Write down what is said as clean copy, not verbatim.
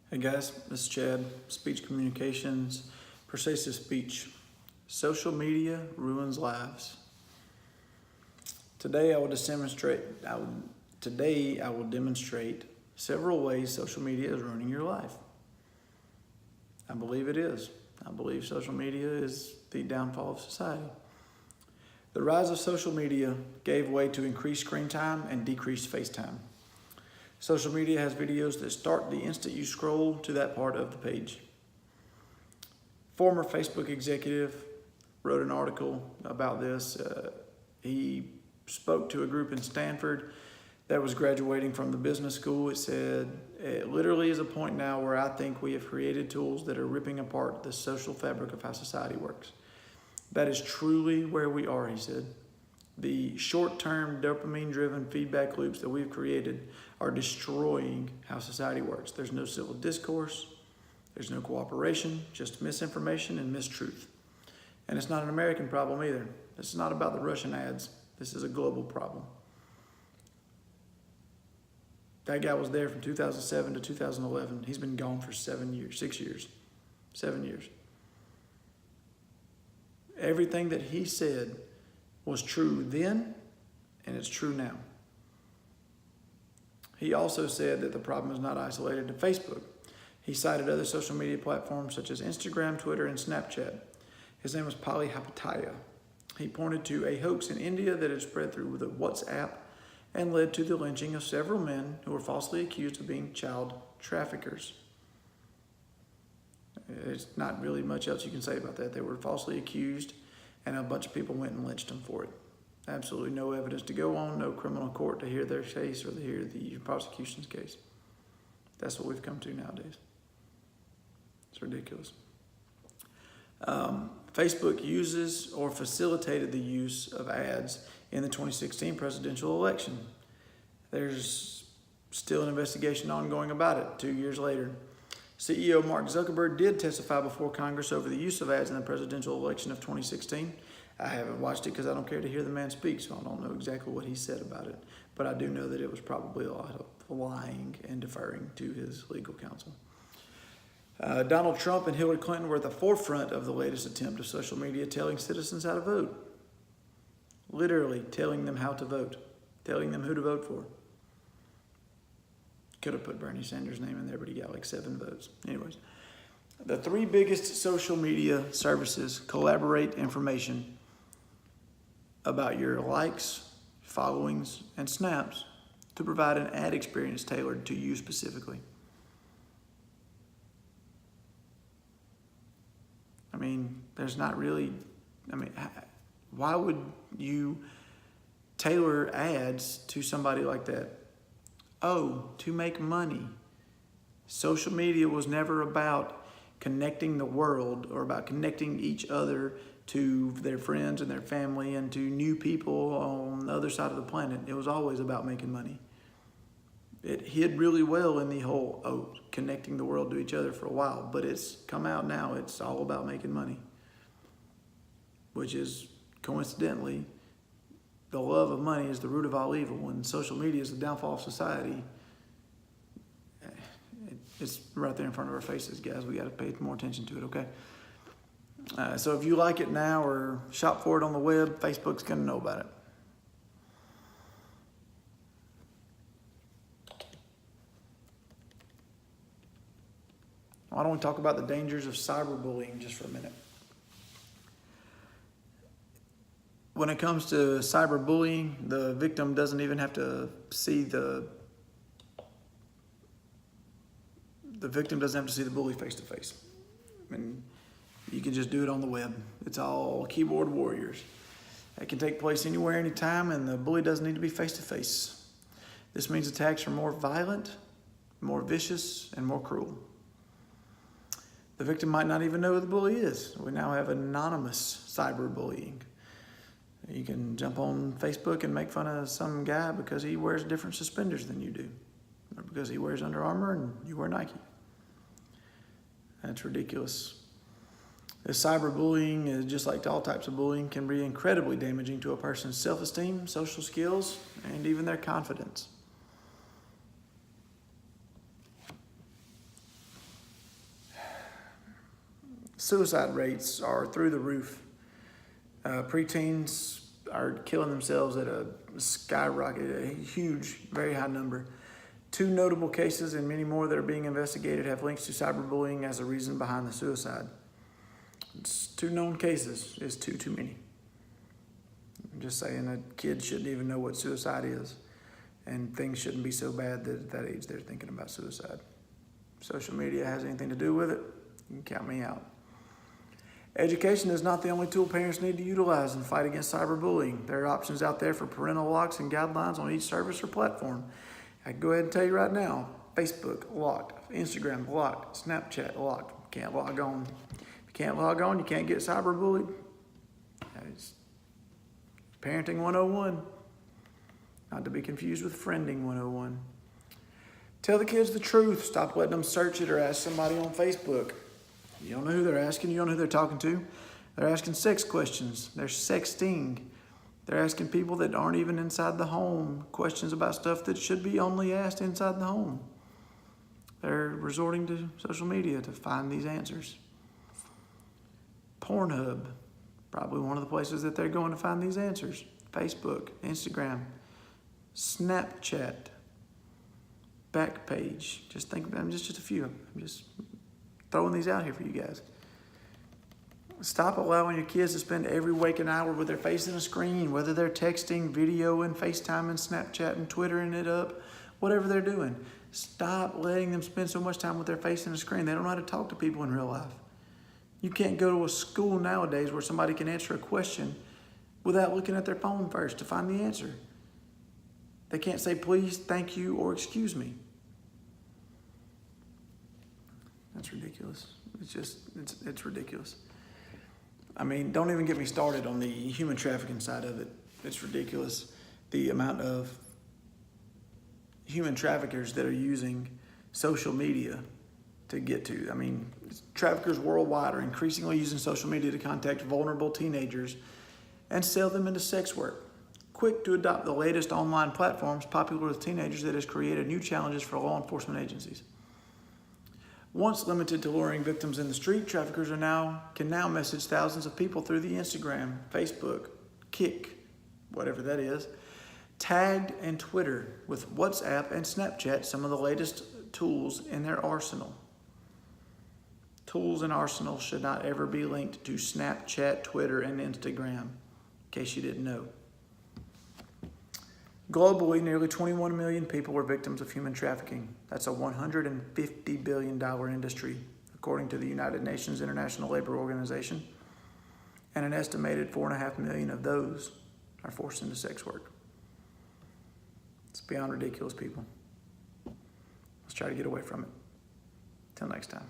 Hey guys, this is Chad, Speech Communications, Persuasive Speech. Social media ruins lives. Today I will demonstrate several ways social media is ruining your life. I believe it is. I believe social media is the downfall of society. The rise of social media gave way to increased screen time and decreased face time. Social media has videos that start the instant you scroll to that part of the page. Former Facebook executive wrote an article about this. He spoke to a group in Stanford that was graduating from the business school. It said, "It literally is a point now where I think we have created tools that are ripping apart the social fabric of how society works." That is truly where we are, he said. The short-term dopamine-driven feedback loops that we've created are destroying how society works. There's no civil discourse, there's no cooperation, just misinformation and mistruth. And it's not an American problem either. This is not about the Russian ads. This is a global problem. That guy was there from 2007 to 2011. He's been gone for 7 years. Everything that he said was true then, and it's true now. He also said that the problem is not isolated to Facebook. He cited other social media platforms such as Instagram, Twitter, and Snapchat. His name was Pali Hapataya. He pointed to a hoax in India that had spread through the WhatsApp and led to the lynching of several men who were falsely accused of being child traffickers. There's not really much else you can say about that. They were falsely accused, and a bunch of people went and lynched them for it. Absolutely no evidence to go on, no criminal court to hear their case or to hear the prosecution's case. That's what we've come to nowadays. It's ridiculous. Facebook uses or facilitated the use of ads in the 2016 presidential election. There's still an investigation ongoing about it 2 years later. CEO Mark Zuckerberg did testify before Congress over the use of ads in the presidential election of 2016. I haven't watched it because I don't care to hear the man speak, so I don't know exactly what he said about it. But I do know that it was probably a lot of lying and deferring to his legal counsel. Donald Trump and Hillary Clinton were at the forefront of the latest attempt of social media telling citizens how to vote. Literally telling them how to vote, telling them who to vote for. Could have put Bernie Sanders' name in there, but he got like 7 votes. Anyways, the 3 biggest social media services collaborate information about your likes, followings, and snaps to provide an ad experience tailored to you specifically. I mean, there's not really, why would you tailor ads to somebody like that? Oh, to make money. Social media was never about connecting the world or about connecting each other to their friends and their family and to new people on the other side of the planet. It was always about making money. It hid really well in the whole, connecting the world to each other for a while, but it's come out now. It's all about making money, which is coincidentally, the love of money is the root of all evil, and social media is the downfall of society. It's right there in front of our faces, guys. We got to pay more attention to it, okay? So if you like it now or shop for it on the web, Facebook's going to know about it. Why don't we talk about the dangers of cyberbullying just for a minute? When it comes to cyberbullying, the victim doesn't even have to see the victim doesn't have to see the bully face to face. You can just do it on the web. It's all keyboard warriors. It can take place anywhere, anytime, and the bully doesn't need to be face to face. This means attacks are more violent, more vicious, and more cruel. The victim might not even know who the bully is. We now have anonymous cyberbullying. You can jump on Facebook and make fun of some guy because he wears different suspenders than you do, or because he wears Under Armour and you wear Nike. That's ridiculous. This cyberbullying, just like all types of bullying, can be incredibly damaging to a person's self-esteem, social skills, and even their confidence. Suicide rates are through the roof. Preteens are killing themselves at a skyrocket, a huge, very high number. 2 notable cases and many more that are being investigated have links to cyberbullying as a reason behind the suicide. It's 2 known cases is too many. I'm just saying that kids shouldn't even know what suicide is, and things shouldn't be so bad that at that age they're thinking about suicide. Social media has anything to do with it, you can count me out. Education is not the only tool parents need to utilize in the fight against cyberbullying. There are options out there for parental locks and guidelines on each service or platform. I can go ahead and tell you right now, Facebook locked, Instagram locked, Snapchat locked. Can't log on. If you can't log on, you can't get cyberbullied. It's Parenting 101, not to be confused with Friending 101. Tell the kids the truth. Stop letting them search it or ask somebody on Facebook. You don't know who they're asking. You don't know who they're talking to. They're asking sex questions. They're sexting. They're asking people that aren't even inside the home questions about stuff that should be only asked inside the home. They're resorting to social media to find these answers. Pornhub, probably one of the places that they're going to find these answers. Facebook, Instagram, Snapchat, Backpage. Just think about them, just a few. I'm just throwing these out here for you guys. Stop allowing your kids to spend every waking hour with their face in a screen, whether they're texting, videoing, FaceTiming, Snapchatting, Twittering it up, whatever they're doing. Stop letting them spend so much time with their face in a screen. They don't know how to talk to people in real life. You can't go to a school nowadays where somebody can answer a question without looking at their phone first to find the answer. They can't say please, thank you, or excuse me. That's ridiculous. It's ridiculous. I mean, don't even get me started on the human trafficking side of it. It's ridiculous, the amount of human traffickers that are using social media to get to. I mean, traffickers worldwide are increasingly using social media to contact vulnerable teenagers and sell them into sex work. Quick to adopt the latest online platforms popular with teenagers that has created new challenges for law enforcement agencies. Once limited to luring victims in the street, traffickers can now message thousands of people through the Instagram, Facebook, Kik, whatever that is, tagged, and Twitter, with WhatsApp and Snapchat some of the latest tools in their arsenal. Tools and arsenal should not ever be linked to Snapchat, Twitter, and Instagram, in case you didn't know. Globally, nearly 21 million people were victims of human trafficking. That's a $150 billion industry, according to the United Nations International Labor Organization. And an estimated 4.5 million of those are forced into sex work. It's beyond ridiculous, people. Let's try to get away from it. Till next time.